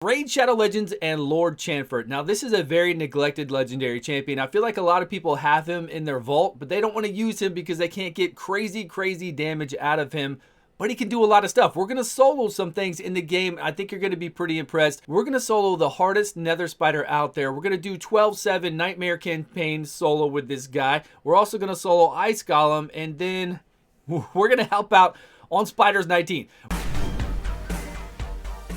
Raid Shadow Legends and Lord Champfort. Now, this is a very neglected legendary champion. I feel like a lot of people have him in their vault, but they don't want to use him because they can't get crazy damage out of him. But he can do a lot of stuff. We're going to solo some things in the game. I think you're going to be pretty impressed. We're going to solo the hardest Nether Spider out there. We're going to do 12-7 Nightmare Campaign solo with this guy. We're also going to solo Ice Golem, and then we're going to help out on Spiders 19.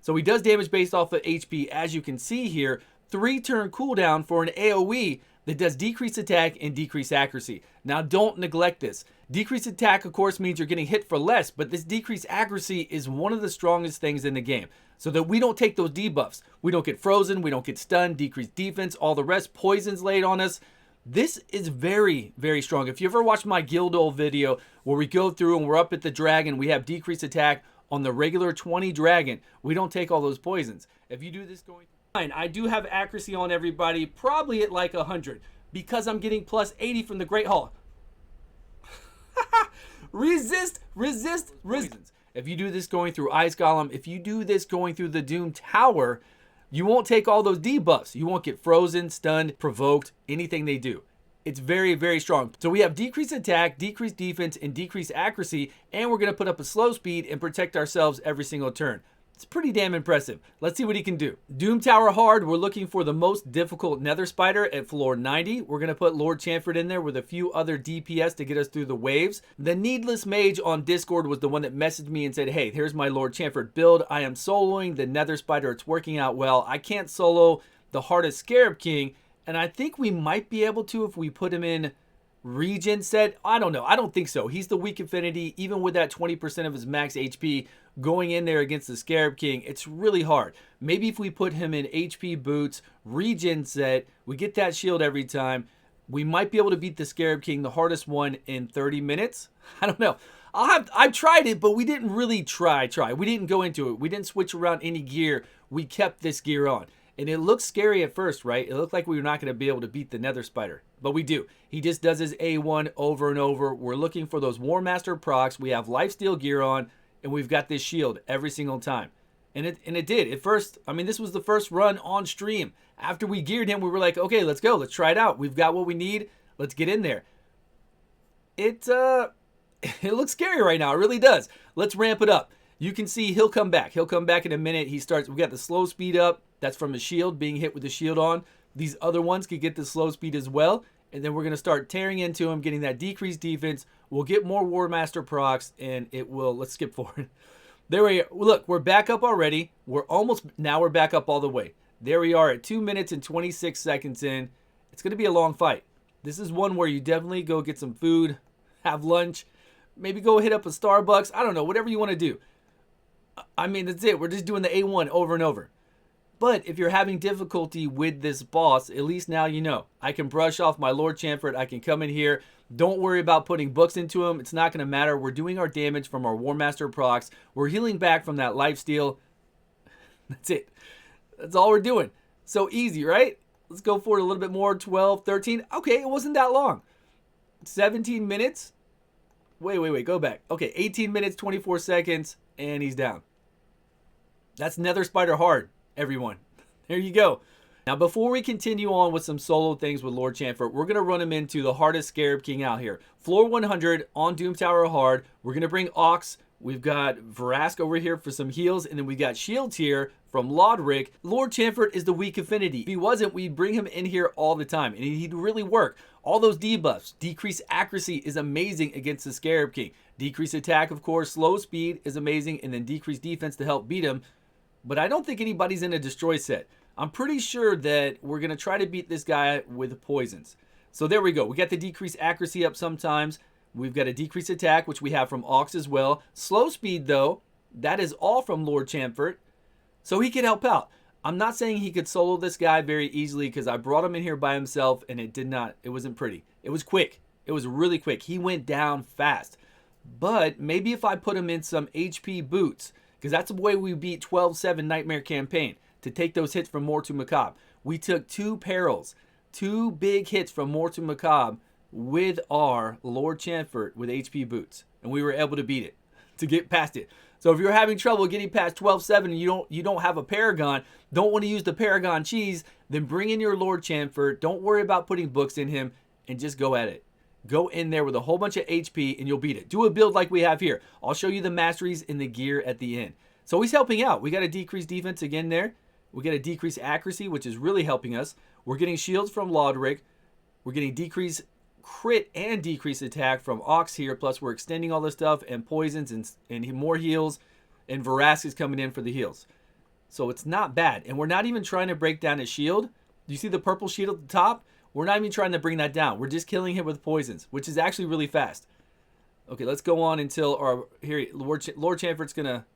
So he does damage based off of HP, as you can see here. 3-turn cooldown for an AoE that does decreased attack and decreased accuracy. Now, don't neglect this. Decreased attack, of course, means you're getting hit for less, but this decreased accuracy is one of the strongest things in the game. So that we don't take those debuffs. We don't get frozen, we don't get stunned, decreased defense, all the rest, poisons laid on us. This is very strong. If you ever watched my Guildhall video where we go through and we're up at the dragon, we have decreased attack on the regular 20 dragon. We don't take all those poisons. If you do this going fine, I do have accuracy on everybody, probably at like 100, because I'm getting plus 80 from the Great Hall. resist. If you do this going through Ice Golem, if you do this going through the Doom Tower, you won't take all those debuffs. You won't get frozen, stunned, provoked, anything they do. It's very strong. So we have decreased attack, decreased defense, and decreased accuracy, and we're going to put up a slow speed and protect ourselves every single turn. It's pretty damn impressive. Let's see what he can do. Doom Tower hard, we're looking for the most difficult Nether Spider at floor 90. We're going to put Lord Champfort in there with a few other DPS to get us through the waves. The Needless Mage on Discord was the one that messaged me and said, hey, here's my Lord Champfort build. I am soloing the Nether Spider. It's working out well. I can't solo the hardest Scarab King, and I think we might be able to if we put him in Regen set. I don't know. I don't think so. He's the weak affinity. Even with that 20% of his max HP going in there against the Scarab King, it's really hard. Maybe if we put him in HP boots, Regen set, we get that shield every time, we might be able to beat the Scarab King, the hardest one, in 30 minutes. I don't know. I've tried it, but we didn't really try. We didn't go into it. We didn't switch around any gear. We kept this gear on. And it looked scary at first, right? It looked like we were not going to be able to beat the Nether Spider. But we do. He just does his A1 over and over. We're looking for those War Master procs. We have lifesteal gear on, and we've got this shield every single time. And it did. At first, I mean, this was the first run on stream. After we geared him, we were like, okay, let's go. Let's try it out. We've got what we need. Let's get in there. It looks scary right now. It really does. Let's ramp it up. You can see he'll come back. He'll come back in a minute. We got the slow speed up. That's from his shield, being hit with the shield on. These other ones could get the slow speed as well. And then we're going to start tearing into him, getting that decreased defense. We'll get more War Master procs, and it will... Let's skip forward. There we are. Look, we're back up already. Now we're back up all the way. There we are at 2 minutes and 26 seconds in. It's going to be a long fight. This is one where you definitely go get some food, have lunch, maybe go hit up a Starbucks. I don't know, whatever you want to do. I mean, that's it. We're just doing the A1 over and over. But if you're having difficulty with this boss, at least now you know. I can brush off my Lord Champfort. I can come in here. Don't worry about putting books into him. It's not going to matter. We're doing our damage from our War Master procs. We're healing back from that lifesteal. That's it. That's all we're doing. So easy, right? Let's go for it a little bit more. 12, 13. Okay, it wasn't that long. 17 minutes. Wait. Go back. Okay, 18 minutes, 24 seconds, and he's down. That's Nether Spider hard, everyone. There you go. Now, before we continue on with some solo things with Lord Champfort, we're going to run him into the hardest Scarab King out here. Floor 100 on Doom Tower hard. We're going to bring Ox. We've got Vrask over here for some heals, and then we got shields here from Lodric. Lord Champfort is the weak affinity. If he wasn't, we'd bring him in here all the time, and he'd really work. All those debuffs. Decreased accuracy is amazing against the Scarab King. Decreased attack, of course. Slow speed is amazing, and then decreased defense to help beat him. But I don't think anybody's in a destroy set. I'm pretty sure that we're going to try to beat this guy with poisons. So there we go. We got the decreased accuracy up sometimes. We've got a decreased attack, which we have from Ox as well. Slow speed, though, that is all from Lord Champfort. So he could help out. I'm not saying he could solo this guy very easily because I brought him in here by himself and it wasn't pretty. It was quick. It was really quick. He went down fast. But maybe if I put him in some HP boots, because that's the way we beat 12-7 Nightmare Campaign, to take those hits from Mortu Macabre. We took 2 perils, 2 big hits from Mortu Macabre with our Lord Champfort with HP boots. And we were able to beat it, to get past it. So if you're having trouble getting past 12-7 and you don't have a Paragon, don't want to use the Paragon cheese, then bring in your Lord Champfort. Don't worry about putting books in him and just go at it. Go in there with a whole bunch of HP and you'll beat it. Do a build like we have here. I'll show you the masteries and the gear at the end. So he's helping out. We got a decreased defense again there. We got a decreased accuracy, which is really helping us. We're getting shields from Lodric. We're getting decreased crit and decreased attack from Ox here. Plus we're extending all this stuff and poisons and more heals. And Verask is coming in for the heals. So it's not bad. And we're not even trying to break down his shield. Do you see the purple shield at the top? We're not even trying to bring that down. We're just killing him with poisons, which is actually really fast. Okay, let's go on until our here Lord Champfort's gonna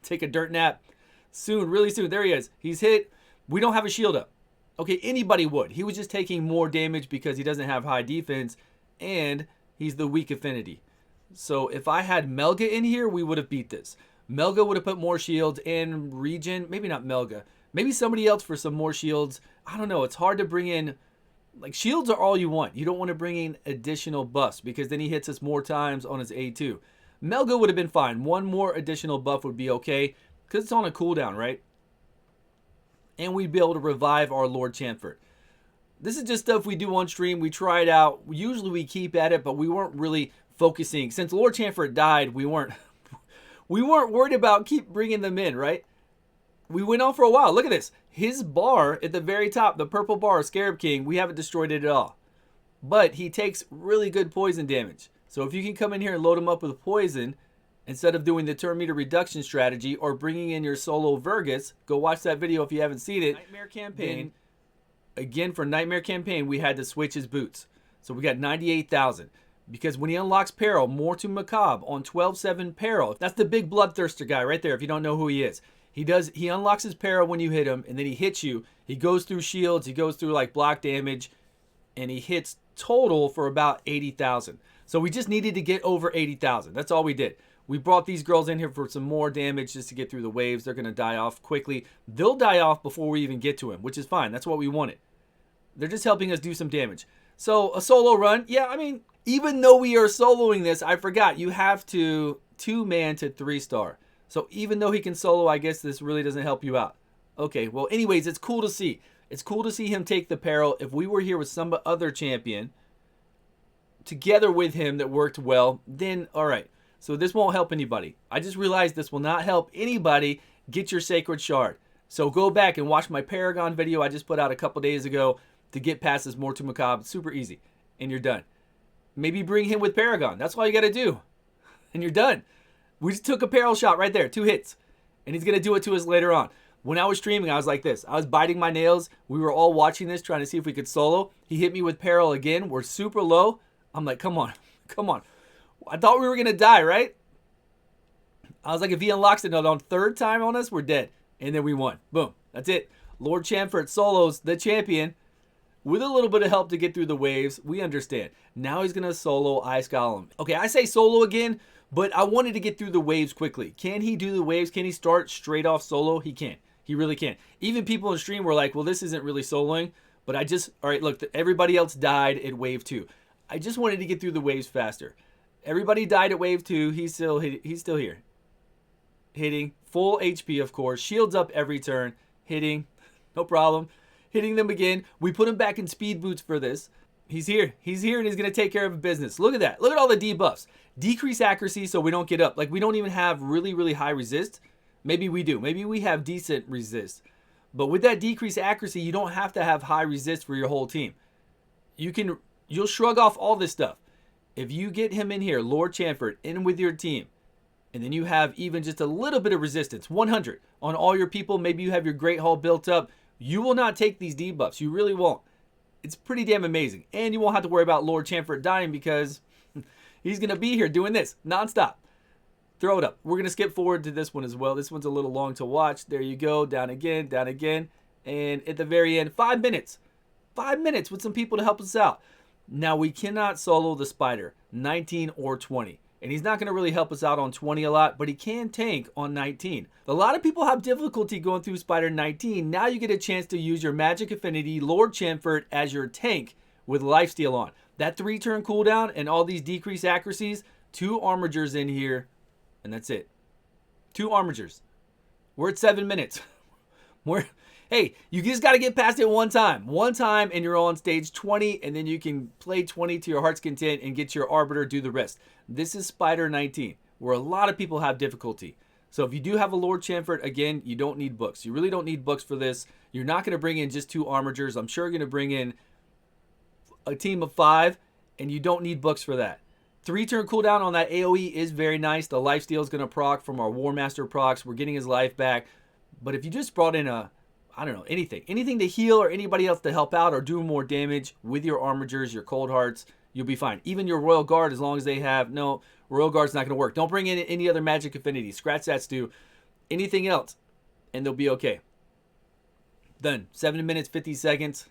take a dirt nap soon, really soon. There he is. He's hit. We don't have a shield up. Okay, anybody would. He was just taking more damage because he doesn't have high defense, and he's the weak affinity. So if I had Melga in here, we would have beat this. Melga would have put more shields and regen. Maybe not Melga. Maybe somebody else for some more shields. I don't know. It's hard to bring in. Like, shields are all you want. You don't want to bring in additional buffs because then he hits us more times on his A2. Melga would have been fine. One more additional buff would be okay because it's on a cooldown, right? And we'd be able to revive our Lord Champfort. This is just stuff we do on stream. We try it out. Usually we keep at it, but we weren't really focusing. Since Lord Champfort died, we weren't worried about keep bringing them in, right? We went on for a while. Look at this. His bar at the very top, the purple bar, Scarab King, we haven't destroyed it at all. But he takes really good poison damage. So if you can come in here and load him up with poison, instead of doing the turn meter reduction strategy or bringing in your solo Vergus, go watch that video if you haven't seen it. Nightmare Campaign. Again, for Nightmare Campaign, we had to switch his boots. So we got 98,000. Because when he unlocks Peril, more to Macabre on 12-7 Peril. That's the big Bloodthirster guy right there if you don't know who he is. He unlocks his Peril when you hit him, and then he hits you. He goes through shields, he goes through like block damage, and he hits total for about 80,000. So we just needed to get over 80,000. That's all we did. We brought these girls in here for some more damage just to get through the waves. They're going to die off quickly. They'll die off before we even get to him, which is fine. That's what we wanted. They're just helping us do some damage. So a solo run, yeah, I mean, even though we are soloing this, I forgot, you have to 2-man to 3-star. So even though he can solo, I guess this really doesn't help you out. Okay, well, anyways, it's cool to see. It's cool to see him take the Peril. If we were here with some other champion together with him that worked well, then all right. So this won't help anybody. I just realized this will not help anybody get your Sacred Shard. So go back and watch my Paragon video I just put out a couple days ago to get past this Mortu Macabre. It's super easy. And you're done. Maybe bring him with Paragon. That's all you got to do. And you're done. We just took a Peril shot right there. 2 hits. And he's going to do it to us later on. When I was streaming, I was like this. I was biting my nails. We were all watching this, trying to see if we could solo. He hit me with Peril again. We're super low. I'm like, come on. Come on. I thought we were going to die, right? I was like, if he unlocks it on 3rd time on us, we're dead. And then we won. Boom. That's it. Lord Champfort solos the champion with a little bit of help to get through the waves. We understand. Now he's going to solo Ice Golem. Okay, I say solo again, but I wanted to get through the waves quickly. Can he do the waves? Can he start straight off solo? He can. He really can. Even people in stream were like, well, this isn't really soloing. But I just, all right, look, everybody else died at wave 2. I just wanted to get through the waves faster. Everybody died at wave 2. He's still here. Hitting. Full HP, of course. Shields up every turn. Hitting. No problem. Hitting them again. We put him back in speed boots for this. He's here. He's here and he's going to take care of business. Look at that. Look at all the debuffs. Decrease accuracy so we don't get up. Like, we don't even have really, really high resist. Maybe we do. Maybe we have decent resist. But with that decreased accuracy, you don't have to have high resist for your whole team. You'll shrug off all this stuff. If you get him in here, Lord Champfort, in with your team, and then you have even just a little bit of resistance, 100 on all your people, maybe you have your Great Hall built up, you will not take these debuffs. You really won't. It's pretty damn amazing. And you won't have to worry about Lord Champfort dying because he's going to be here doing this nonstop. Throw it up. We're going to skip forward to this one as well. This one's a little long to watch. There you go. Down again, down again. And at the very end, 5 minutes. 5 minutes with some people to help us out. Now, we cannot solo the Spider, 19 or 20. And he's not going to really help us out on 20 a lot, but he can tank on 19. A lot of people have difficulty going through Spider 19. Now you get a chance to use your Magic Affinity Lord Champfort as your tank with Lifesteal on. That 3-turn cooldown and all these decreased accuracies, 2 Armigers in here, and that's it. 2 armigers. We're at 7 minutes. Hey, you just got to get past it one time. One time and you're on stage 20, and then you can play 20 to your heart's content and get your arbiter, do the rest. This is Spider 19, where a lot of people have difficulty. So if you do have a Lord Champfort, again, you don't need books. You really don't need books for this. You're not going to bring in just 2 armigers. I'm sure you're going to bring in a team of 5, and you don't need books for that. 3-turn cooldown on that AoE is very nice. The lifesteal is going to proc from our War Master procs. We're getting his life back. But if you just brought in I don't know, anything to heal or anybody else to help out or do more damage with your armigers, your cold hearts, you'll be fine. Even your Royal Guard, as long as they have, no, Royal Guard's not going to work. Don't bring in any other magic affinity. Scratch that, Stu. Anything else, and they'll be okay. Done. 7 minutes, 50 seconds.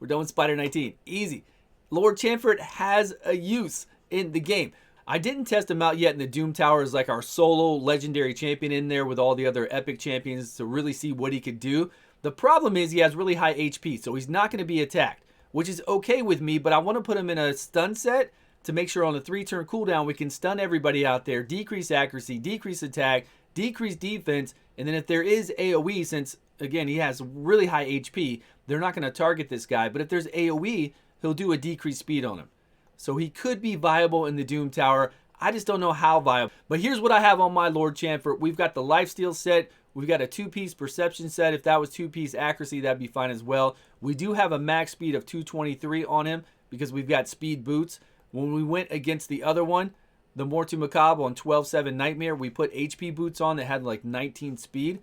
We're done with Spider 19. Easy. Lord Champfort has a use in the game. I didn't test him out yet in the Doom Tower as like our solo legendary champion in there with all the other epic champions to really see what he could do. The problem is he has really high HP, so he's not going to be attacked, which is okay with me, but I want to put him in a stun set to make sure on the 3-turn cooldown we can stun everybody out there, decrease accuracy, decrease attack, decrease defense, and then if there is AoE, since again he has really high HP, they're not going to target this guy, but if there's AoE, he'll do a decreased speed on him. So he could be viable in the Doom Tower. I just don't know how viable. But here's what I have on my Lord Champfort. We've got the lifesteal set. We've got a 2-piece perception set. If that was 2-piece accuracy, that'd be fine as well. We do have a max speed of 223 on him because we've got speed boots. When we went against the other one, the Mortu Macabre on 12-7 Nightmare, we put HP boots on that had like 19 speed.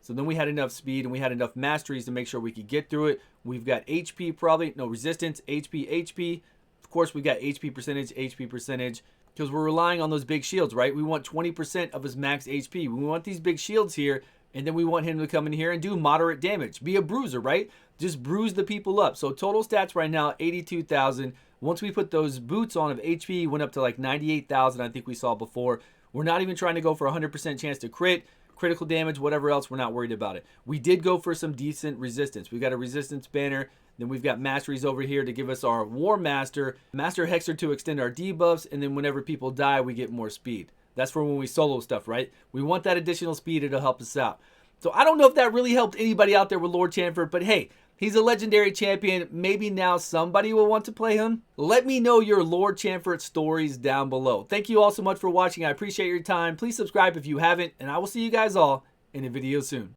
So then we had enough speed and we had enough masteries to make sure we could get through it. We've got HP probably, no resistance, HP. Of course, we got HP percentage, because we're relying on those big shields, right? We want 20% of his max HP. We want these big shields here, and then we want him to come in here and do moderate damage. Be a bruiser, right? Just bruise the people up. So total stats right now, 82,000. Once we put those boots on of HP, went up to like 98,000, I think we saw before. We're not even trying to go for 100% chance to crit, critical damage, whatever else, we're not worried about it. We did go for some decent resistance. We got a resistance banner. Then we've got masteries over here to give us our War Master, Master Hexer to extend our debuffs, and then whenever people die, we get more speed. That's for when we solo stuff, right? We want that additional speed, it'll help us out. So I don't know if that really helped anybody out there with Lord Champfort, but hey, he's a legendary champion. Maybe now somebody will want to play him. Let me know your Lord Champfort stories down below. Thank you all so much for watching. I appreciate your time. Please subscribe if you haven't, and I will see you guys all in a video soon.